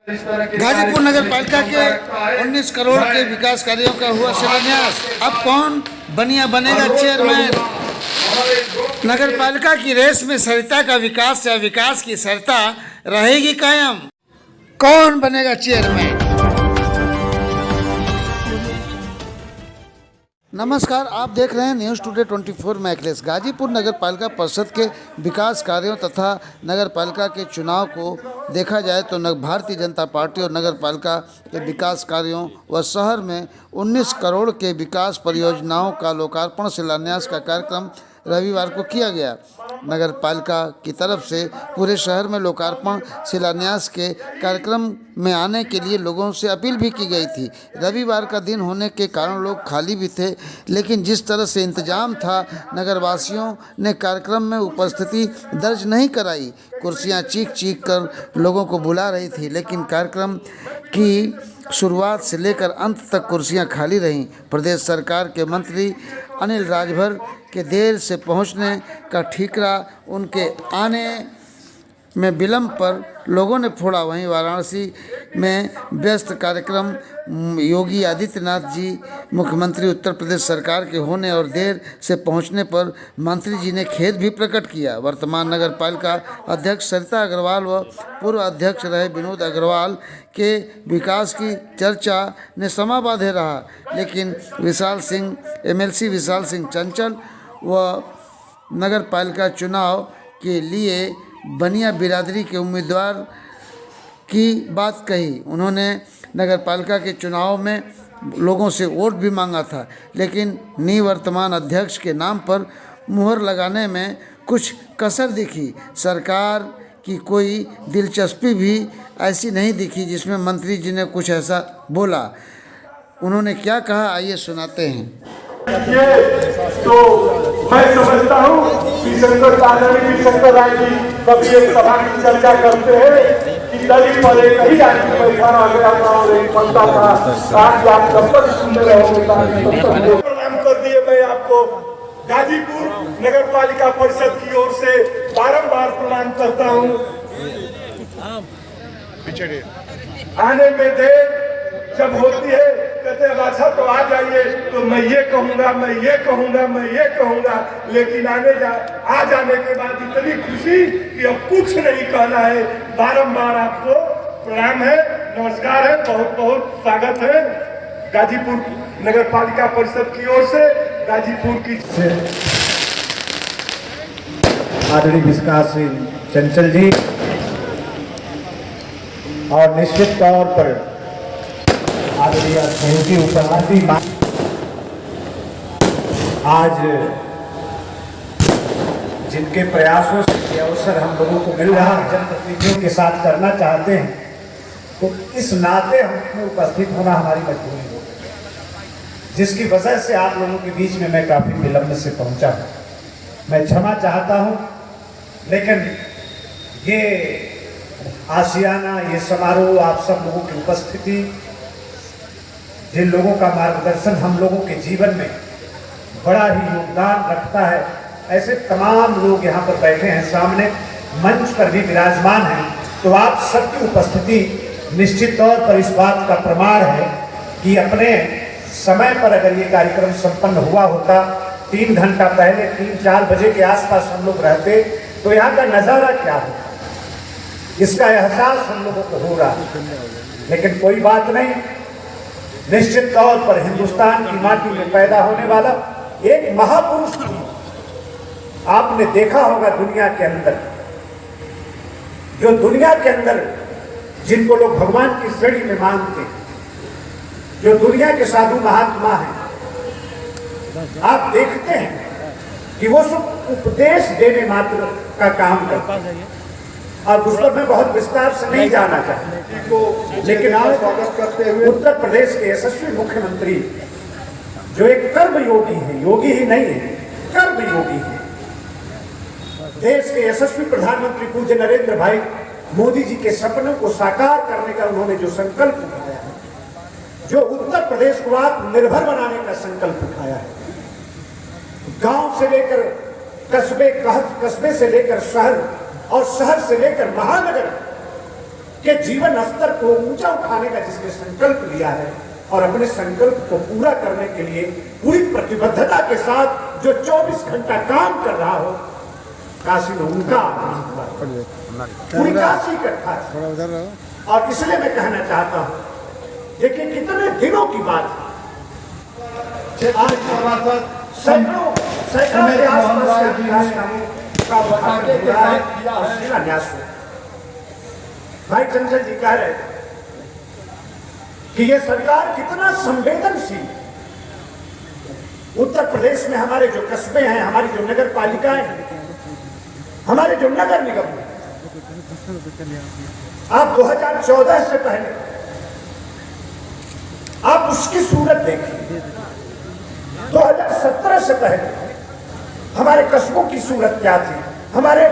गाजीपुर नगर पालिका के 19 करोड़ के विकास कार्यों का हुआ शिलान्यास। अब कौन बनेगा चेयरमैन? नगर पालिका की रेस में सरिता का विकास या विकास की सरिता रहेगी कायम। कौन बनेगा चेयरमैन? नमस्कार, आप देख रहे हैं न्यूज़ टुडे 24 में अखिलेश। गाजीपुर नगर पालिका परिषद के विकास कार्यों तथा नगर पालिका के चुनाव को देखा जाए तो भारतीय जनता पार्टी और नगर पालिका के विकास कार्यों व शहर में 19 करोड़ के विकास परियोजनाओं का लोकार्पण शिलान्यास का कार्यक्रम रविवार को किया गया। नगर पालिका की तरफ से पूरे शहर में लोकार्पण शिलान्यास के कार्यक्रम में आने के लिए लोगों से अपील भी की गई थी। रविवार का दिन होने के कारण लोग खाली भी थे, लेकिन जिस तरह से इंतजाम था, नगरवासियों ने कार्यक्रम में उपस्थिति दर्ज नहीं कराई। कुर्सियां चीख चीख कर लोगों को बुला रही थी, लेकिन कार्यक्रम की शुरुआत से लेकर अंत तक कुर्सियां खाली रहीं। प्रदेश सरकार के मंत्री अनिल राजभर के देर से पहुंचने का ठीकरा उनके आने में विलंब पर लोगों ने फोड़ा। वहीं वाराणसी में व्यस्त कार्यक्रम योगी आदित्यनाथ जी मुख्यमंत्री उत्तर प्रदेश सरकार के होने और देर से पहुंचने पर मंत्री जी ने खेद भी प्रकट किया। वर्तमान नगर पालिका अध्यक्ष सरिता अग्रवाल व पूर्व अध्यक्ष रहे विनोद अग्रवाल के विकास की चर्चा ने समा बांधे रहा, लेकिन एमएलसी विशाल सिंह चंचल व नगर पालिका चुनाव के लिए बनिया बिरादरी के उम्मीदवार की बात कही। उन्होंने नगर पालिका के चुनाव में लोगों से वोट भी मांगा था, लेकिन निवर्तमान अध्यक्ष के नाम पर मुहर लगाने में कुछ कसर दिखी। सरकार की कोई दिलचस्पी भी ऐसी नहीं दिखी जिसमें मंत्री जी ने कुछ ऐसा बोला। उन्होंने क्या कहा, आइए सुनाते हैं। तो मैं समझता हूँ कि शंकर राय जी कभी एक सभा की चर्चा करते हैं कि दलित पर एक ही आदमी बैठा रह गया था और एक बनता था। आज आप कब तक सुनते रहोगे? प्रणाम कर दिए। मैं आपको गाजीपुर नगर पालिका परिषद की ओर से बारंबार प्रणाम करता हूँ। आने में देर जब होती है, कहते हैं अच्छा तो आ जाइए, तो मैं ये कहूँगा, लेकिन आ जाने के बाद इतनी खुशी कि अब कुछ नहीं कहना है। बारंबार आपको प्रणाम है, नमस्कार है, बहुत बहुत स्वागत है गाजीपुर नगर पालिका परिषद की ओर से। गाजीपुर की आदरणीय विकास सिंह चंचल जी और निश्चित तौर पर आदरणीय सहयोगी उपराष्ट्रपति आज जिनके प्रयासों से ये अवसर हम लोगों को मिल रहा है जनप्रतिनिधियों के साथ करना चाहते हैं, तो इस नाते हमें उपस्थित होना हमारी मजबूरी हो, जिसकी वजह से आप लोगों के बीच में मैं काफी विलंब से पहुंचा हूं। मैं क्षमा चाहता हूं, लेकिन ये आशियाना, ये समारोह, आप सब लोगों की उपस्थिति, जिन लोगों का मार्गदर्शन हम लोगों के जीवन में बड़ा ही योगदान रखता है, ऐसे तमाम लोग यहाँ पर बैठे हैं, सामने मंच पर भी विराजमान हैं, तो आप सबकी उपस्थिति निश्चित तौर पर इस बात का प्रमाण है कि अपने समय पर अगर ये कार्यक्रम संपन्न हुआ होता, 3 घंटा पहले 3-4 बजे के आसपास हम लोग रहते, तो यहाँ का नज़ारा क्या हो, इसका एहसास हम लोगों को हो रहा है। लेकिन कोई बात नहीं, निश्चित तौर पर हिंदुस्तान की माटी में पैदा होने वाला एक महापुरुष आपने देखा होगा दुनिया के अंदर, जो दुनिया के अंदर जिनको लोग भगवान की श्रेणी में मानते हैं, जो दुनिया के साधु महात्मा हैं, आप देखते हैं कि वो सब उपदेश देने मात्र का काम करते हैं। अब उस पर मैं बहुत विस्तार से नहीं जाना चाहता, लेकिन आज स्वागत करते हुए उत्तर प्रदेश के यशस्वी मुख्यमंत्री, जो एक कर्म योगी है, योगी ही नहीं है, कर्म योगी है, देश के यशस्वी प्रधानमंत्री पूज्य नरेंद्र भाई मोदी जी के सपनों को साकार करने का उन्होंने जो संकल्प उठाया है, जो उत्तर प्रदेश को आत्मनिर्भर बनाने का संकल्प उठाया है, गांव से लेकर कस्बे से लेकर शहर और शहर से लेकर महानगर के जीवन स्तर को ऊंचा उठाने का जिसने संकल्प लिया है और अपने संकल्प को पूरा करने के लिए पूरी प्रतिबद्धता के साथ जो 24 घंटा काम कर रहा हो, काशी में उनका पूरी काशी इकट्ठा है। और इसलिए मैं कहना चाहता हूं, देखिए कितने दिनों की बात है, आज सैकड़ों के आसपास शिलान्यास हुआ। भाई चंचल जी कह रहे थे कि ये सरकार कितना संवेदनशील, उत्तर प्रदेश में हमारे जो कस्बे हैं, हमारी जो नगर पालिकाएं हैं, हमारे जो नगर निगम हैं, आप 2014 से पहले आप उसकी सूरत देखिए, 2017 से पहले हमारे कस्बों की सूरत क्या थी, हमारे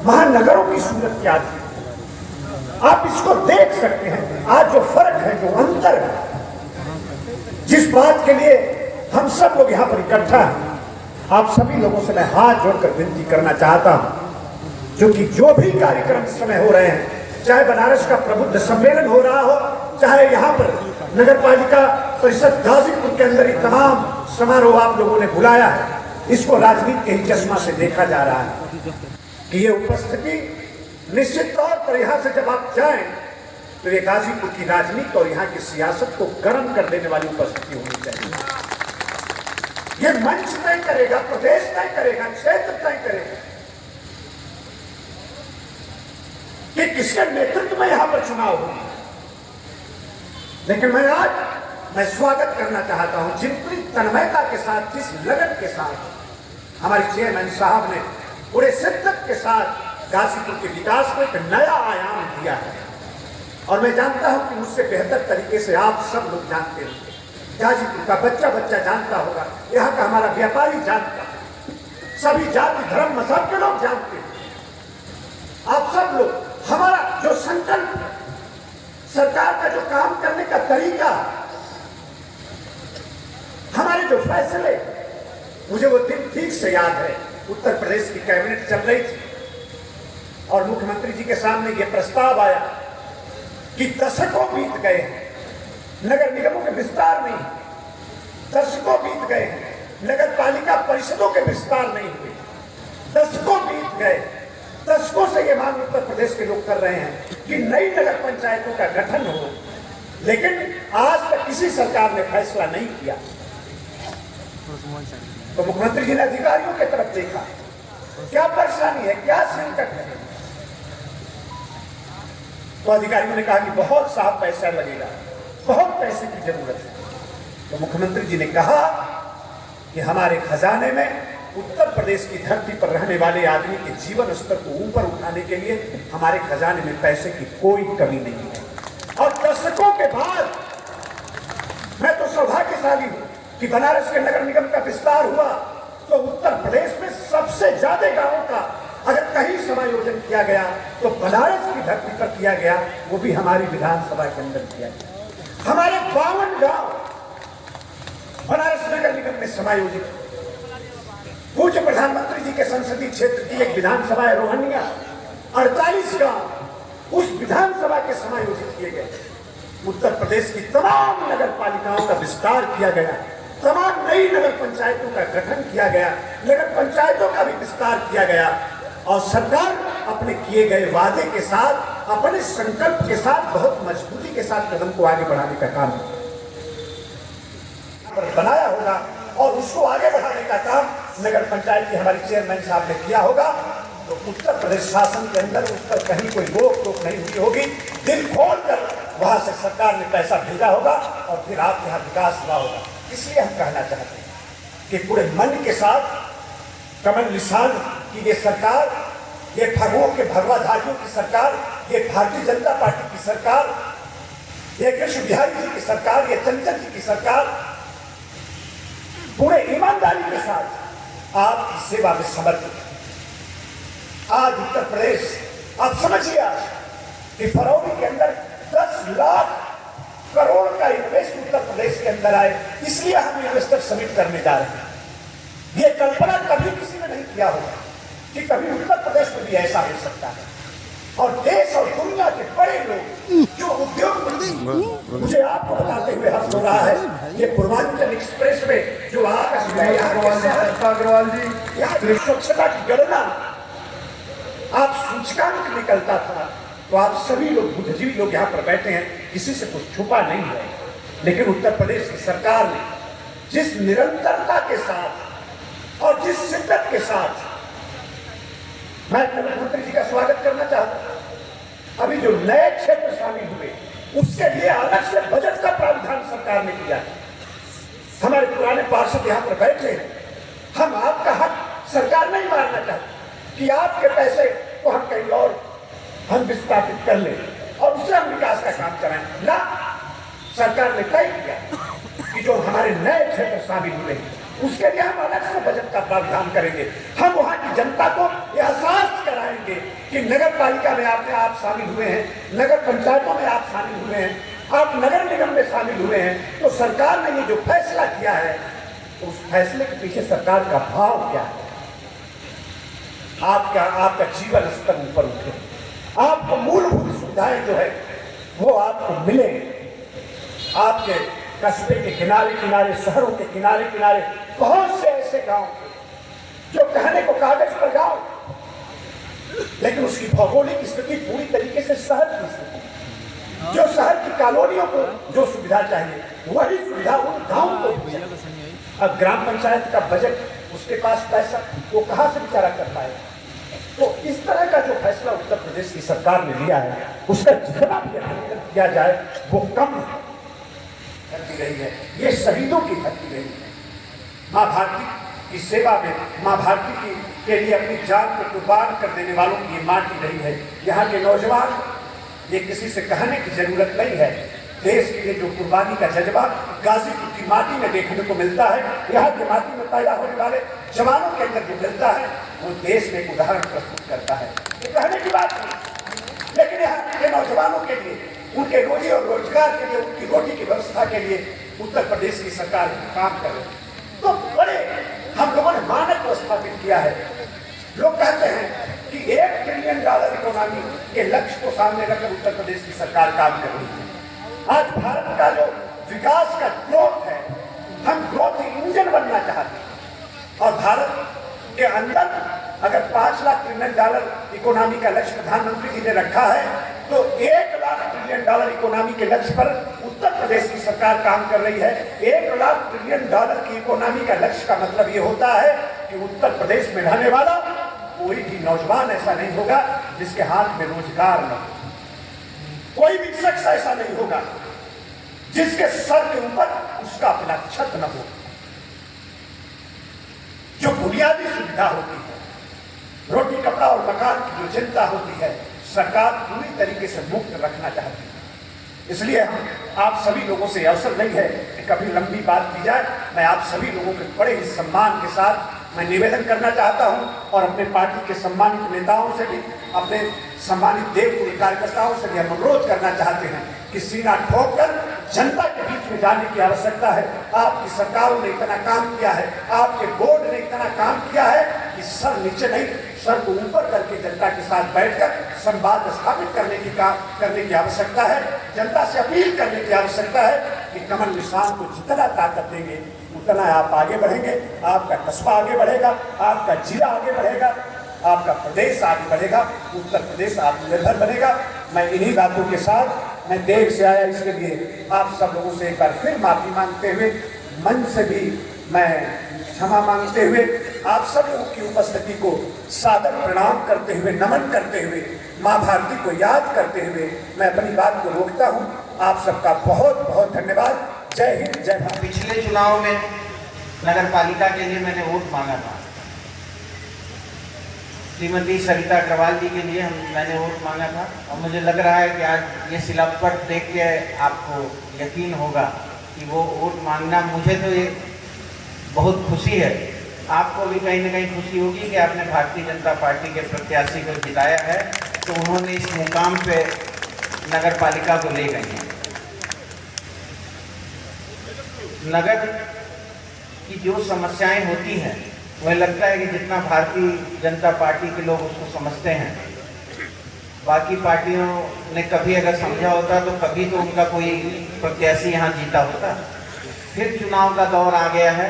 महानगरों की सूरत क्या थी, आप इसको देख सकते हैं। आज जो फर्क है, जो अंतर है, जिस बात के लिए हम सब लोग यहां पर इकट्ठा हैं, आप सभी लोगों से मैं हाथ जोड़कर विनती करना चाहता हूं, क्योंकि जो भी कार्यक्रम इस समय हो रहे हैं, चाहे बनारस का प्रबुद्ध सम्मेलन हो रहा हो, चाहे यहाँ पर नगर पालिका परिषद गाजीपुर के अंदर ये तमाम समारोह आप लोगों ने बुलाया है, इसको राजनीति के ही चश्मा से देखा जा रहा है कि ये उपस्थिति निश्चित तौर पर यहाँ से जब आप जाएं तो ये गाजीपुर की राजनीति और यहाँ की सियासत को गर्म कर देने वाली उपस्थिति होनी चाहिए। ये मंच तय करेगा, प्रदेश तय करेगा, क्षेत्र तय करेगा कि किसके नेतृत्व में यहाँ पर चुनाव होगी। लेकिन मैं स्वागत करना चाहता हूं, जितनी तन्मयता के साथ, जिस लगन के साथ हमारे चेयरमैन साहब ने पूरे शिद्दत के साथ गाजीपुर के विकास को एक नया आयाम दिया है। और मैं जानता हूं कि मुझसे बेहतर तरीके से आप सब लोग जानते होंगे, गाजीपुर का बच्चा बच्चा जानता होगा, यहाँ का हमारा व्यापारी जानता है, सभी जाति धर्म मजहब के लोग जानते हैं। आप सब लोग, हमारा जो संकल्प, सरकार का जो काम करने का तरीका, हमारे जो फैसले, मुझे वो दिन ठीक से याद है। उत्तर प्रदेश की कैबिनेट चल रही थी और मुख्यमंत्री जी के सामने ये प्रस्ताव आया कि दशकों बीत गए हैं, नगर निगमों के विस्तार नहीं, दशकों बीत गए हैं, नगर पालिका परिषदों के विस्तार नहीं हुए, दशकों बीत गए, दशकों से ये मांग उत्तर प्रदेश के लोग कर रहे हैं कि नई नगर पंचायतों का गठन हो, लेकिन आज तक किसी सरकार ने फैसला नहीं किया। तो मुख्यमंत्री जी ने अधिकारियों की तरफ देखा, क्या परेशानी है, क्या संकट है। तो अधिकारियों ने कहा कि बहुत साफ पैसा लगेगा, बहुत पैसे की जरूरत है। तो मुख्यमंत्री जी ने कहा कि हमारे खजाने में उत्तर प्रदेश की धरती पर रहने वाले आदमी के जीवन स्तर को ऊपर उठाने के लिए हमारे खजाने में पैसे की कोई कमी नहीं है। और दशकों के बाद मैं तो सौभाग्यशाली हूं कि बनारस के नगर निगम का विस्तार हुआ तो उत्तर प्रदेश में सबसे ज्यादा गांवों का अगर कहीं समायोजन किया गया तो बनारस की धरती पर किया गया, वो भी हमारी विधानसभा के अंदर किया गया। हमारे 52 गांव बनारस नगर निगम में समायोजित। पूज्य प्रधानमंत्री जी के संसदीय क्षेत्र की एक विधानसभा है रोहनिया, 48 गांव उस विधानसभा के समायोजित किए गए। उत्तर प्रदेश की तमाम नगर पालिकाओं का विस्तार किया गया, तमाम नई नगर पंचायतों का गठन किया गया, नगर पंचायतों का भी विस्तार किया गया और सरकार अपने किए गए वादे के साथ, अपने संकल्प के साथ बहुत मजबूती के साथ कदम को आगे बढ़ाने का काम बनाया होगा और उसको आगे बढ़ाने का काम नगर पंचायत की हमारी चेयरमैन साहब ने किया होगा। तो उत्तर प्रदेश शासन के अंदर उस पर कहीं कोई रोक टोक नहीं हुई होगी। दिल खोल कर वहां से सरकार ने पैसा भेजा होगा और फिर आपके यहाँ विकास हुआ होगा। इसलिए हम कहना चाहते हैं कि पूरे मन के साथ कमल निशान की ये सरकार, ये भगवों के भगवाधारियों की सरकार, ये भारतीय जनता पार्टी की सरकार, ये कृष्ण बिहारी जी की सरकार, ये चंचल जी की सरकार पूरे ईमानदारी के साथ आपकी सेवा में समर्पित है। आज उत्तर प्रदेश, आप समझिए आज कि फरवरी के अंदर 10 लाख करोड़ का इन्वेस्ट उत्तर प्रदेश के अंदर आए, इसलिए हम इन्वेस्टर समिट करने जा रहे हैं। ये कल्पना कभी किसी ने नहीं किया होगा कि कभी उत्तर प्रदेश में भी ऐसा हो सकता है और देश और दुनिया दुनिया के बड़े लोग जो उद्योगपति, मुझे आपको बताते हुए हर्ष हो रहा है, ये पूर्वांचल एक्सप्रेस में जो अग्रवाल जी यहाँ स्वच्छता की गणना आप सूचकांक निकलता था, तो आप सभी लोग बुद्धिजीवी लोग यहाँ पर बैठे हैं, किसी से कुछ छुपा नहीं है। लेकिन उत्तर प्रदेश की सरकार ने जिस निरंतरता के साथ और जिस शिद्दत के साथ, मैं मुख्यमंत्री जी का स्वागत करना चाहता हूं, अभी जो नए क्षेत्र शामिल हुए उसके लिए अलग से बजट का प्रावधान सरकार ने किया है। हमारे पुराने पार्षद यहाँ पर बैठे हैं, हम आपका हक सरकार नहीं मारना चाहते कि आपके पैसे को हम कहीं और हम विस्थापित कर लें और उससे हम विकास का काम कराएं ना। सरकार ने तय किया कि जो हमारे नए क्षेत्र शामिल हुए उसके लिए हम अलग से बजट का प्रावधान करेंगे। हम वहां की जनता को एहसास कराएंगे कि नगर पालिका में आप शामिल हुए हैं, नगर पंचायतों में आप शामिल हुए हैं, आप नगर निगम में शामिल हुए हैं, तो सरकार ने ये जो फैसला किया है उस फैसले के पीछे सरकार का भाव क्या है। आपका जीवन स्तर ऊपर उठे, आपको मूलभूत सुविधाएं जो है वो आपको मिलेंगे। आपके कस्बे के किनारे किनारे, शहरों के किनारे किनारे बहुत से ऐसे गांव जो कहने को कागज पर गांव, लेकिन उसकी भौगोलिक स्थिति पूरी तरीके से शहर की स्थिति, जो शहर की कॉलोनियों को जो सुविधा चाहिए वही सुविधा उन गांव को। अब ग्राम पंचायत का बजट, उसके पास पैसा, वो कहां से बेचारा कर पाएगा। तो इस तरह का जो फैसला उत्तर प्रदेश की सरकार ने लिया है उसका जितना भी अध्ययन किया जाए वो कम करती रही है। ये शहीदों की धरती रही है। माँ भारती की सेवा में, माँ भारती के लिए अपनी जान को कुर्बान कर देने वालों की ये माटी रही है। यहाँ के नौजवान, ये किसी से कहने की जरूरत नहीं है, देश के लिए जो कुर्बानी का जज्बा गाजीपुर की माटी में देखने को मिलता है, यहाँ की माटी में पैदा होने वाले जवानों के अंदर जो मिलता है वो देश में एक उदाहरण प्रस्तुत करता है। ये कहने की बात नहीं, लेकिन यहाँ के नौजवानों के लिए, उनके रोजी और रोजगार के लिए, उनकी रोटी की व्यवस्था के लिए उत्तर प्रदेश की सरकार काम कर रही है। तो बड़े हम लोगों ने मानक को स्थापित किया है। लोग कहते हैं कि $1 ट्रिलियन इकोनॉमी के लक्ष्य को सामने रखकर उत्तर प्रदेश की सरकार काम कर रही है। आज भारत का जो विकास का ग्रोथ है, हम ग्रोथ इंजन बनना चाहते हैं और भारत के अंदर अगर $5 लाख ट्रिलियन इकोनॉमी का लक्ष्य प्रधानमंत्री जी ने रखा है, तो $1 लाख ट्रिलियन इकोनॉमी के लक्ष्य पर उत्तर प्रदेश की सरकार काम कर रही है। $1 लाख ट्रिलियन की इकोनॉमी का लक्ष्य का मतलब ये होता है कि उत्तर प्रदेश में रहने वाला कोई भी नौजवान ऐसा नहीं होगा जिसके हाथ में रोजगार न हो, कोई भी शख्स ऐसा नहीं होगा जिसके सर के ऊपर उसका अपना छत न हो। जो बुनियादी सुविधा होती है, रोटी कपड़ा और मकान की जो चिंता होती है, सरकार पूरी तरीके से मुक्त रखना चाहती है। इसलिए हम आप सभी लोगों से अवसर नहीं है कि कभी लंबी बात की जाए। मैं आप सभी लोगों के बड़े ही सम्मान के साथ मैं निवेदन करना चाहता हूं और अपने पार्टी के सम्मानित नेताओं से भी, अपने सम्मानित देवपुरी कार्यकर्ताओं से भी हम अनुरोध करना चाहते हैं कि सीना ठोककर जनता के बीच में जाने की आवश्यकता है। आपकी सरकारों ने इतना काम किया है, आपके बोर्ड ने इतना काम किया है कि सर नीचे नहीं, सर को ऊपर करके जनता के साथ बैठकर संवाद स्थापित करने की आवश्यकता है। जनता से अपील करने की आवश्यकता है कि कमल निशान को जितना ताकत देंगे उतना आप आगे बढ़ेंगे, आपका कस्बा आगे बढ़ेगा, आपका जिला आगे बढ़ेगा, आपका प्रदेश आगे बढ़ेगा, उत्तर प्रदेश आत्मनिर्भर बनेगा। मैं इन्हीं बातों के साथ, मैं देर से आया इसके लिए आप सब लोगों से एक बार फिर माफी मांगते हुए, मन से भी मैं क्षमा मांगते हुए, आप सब लोगों की उपस्थिति को सादर प्रणाम करते हुए, नमन करते हुए, माँ भारती को याद करते हुए मैं अपनी बात को रोकता हूँ। आप सबका बहुत बहुत धन्यवाद। जय हिंद, जय भारत। पिछले चुनाव में नगर पालिका के लिए मैंने वोट मांगा था, श्रीमती सरिता अग्रवाल जी के लिए मैंने वोट मांगा था और मुझे लग रहा है कि आज ये शिलापट देख के आपको यकीन होगा कि वो वोट मांगना, मुझे तो ये बहुत खुशी है, आपको भी कहीं ना कहीं खुशी होगी कि आपने भारतीय जनता पार्टी के प्रत्याशी को जिताया है, तो उन्होंने इस मुकाम पे नगर पालिका को ले गए हैं। नगर की जो समस्याएं होती हैं, वह लगता है कि जितना भारतीय जनता पार्टी के लोग उसको समझते हैं बाकी पार्टियों ने कभी अगर समझा होता तो कभी तो उनका कोई प्रत्याशी यहाँ जीता होता। फिर चुनाव का दौर आ गया है,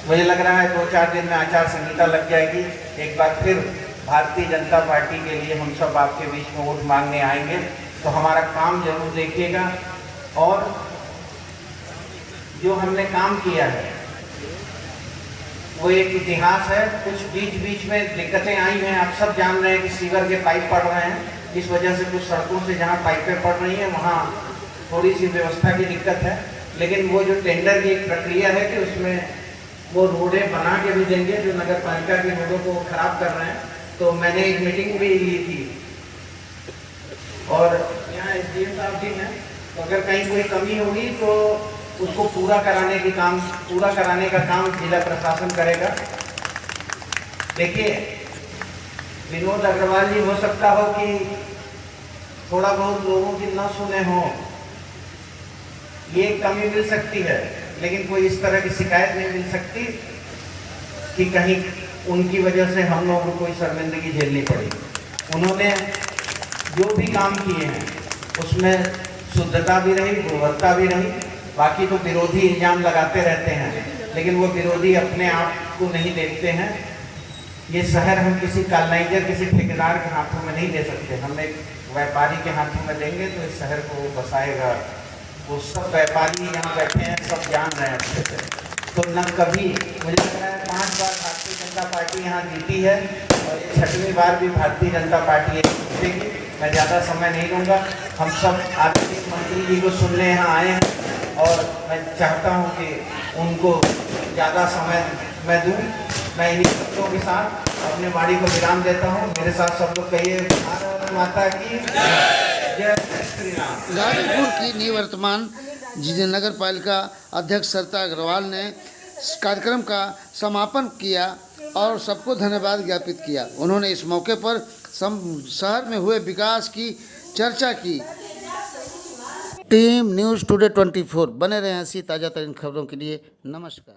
मुझे लग रहा है 2-4 दिन में आचार संहिता लग जाएगी। एक बार फिर भारतीय जनता पार्टी के लिए हम सब आपके बीच में वोट मांगने आएंगे, तो हमारा काम जरूर देखिएगा। और जो हमने काम किया है वो एक इतिहास है। कुछ बीच में दिक्कतें आई हैं, आप सब जान रहे हैं कि सीवर के पाइप पड़ रहे हैं, इस वजह से कुछ सड़कों से जहाँ पाइपें पड़ रही हैं वहाँ थोड़ी सी व्यवस्था की दिक्कत है। लेकिन वो जो टेंडर की एक प्रक्रिया है कि उसमें वो रोडें बना के भी देंगे जो नगर पालिका की रोडों को खराब कर रहे हैं। तो मैंने एक मीटिंग भी ली थी और यहाँ SDM साहब भी हैं, तो अगर कहीं कोई कमी होगी तो उसको पूरा कराने का काम जिला प्रशासन करेगा। देखिए, विनोद अग्रवाल जी, हो सकता हो कि थोड़ा बहुत लोगों की न सुने हो, ये कमी मिल सकती है, लेकिन कोई इस तरह की शिकायत नहीं मिल सकती कि कहीं उनकी वजह से हम लोगों को कोई शर्मिंदगी झेलनी पड़ी। उन्होंने जो भी काम किए हैं उसमें शुद्धता भी रही, गुणवत्ता भी रही। बाकी तो विरोधी इल्जाम लगाते रहते हैं, लेकिन वो विरोधी अपने आप को नहीं देखते हैं। ये शहर हम किसी कॉलोनाइजर, किसी ठेकेदार के हाथों में नहीं दे सकते। हम एक व्यापारी के हाथों में देंगे तो इस शहर को वो बसाएगा। वो सब व्यापारी यहाँ बैठे हैं, सब जान रहे हैं अच्छे से। तो न कभी, मुझे लग रहा है 5 बार भारतीय जनता पार्टी यहाँ जीती है और ये 6वीं बार भी भारतीय जनता पार्टी जीतेगी। मैं ज़्यादा समय नहीं लूँगा। हम सब आर्थिक मंत्री जी को सुनने यहाँ आए हैं और मैं चाहता हूँ कि उनको ज़्यादा समय मैं दूँ। मैं इन्हीं शब्दों के साथ अपने वाणी को विराम देता हूँ। मेरे साथ सब लोग कहिए, भारत माता की जय श्री राम। गाजीपुर की निवर्तमान नगर पालिका अध्यक्ष सरिता अग्रवाल ने इस कार्यक्रम का समापन किया और सबको धन्यवाद ज्ञापित किया। उन्होंने इस मौके पर शहर में हुए विकास की चर्चा की। टीम न्यूज़ टुडे 24 बने रहे ऐसी ताज़ा तरीन खबरों के लिए। नमस्कार।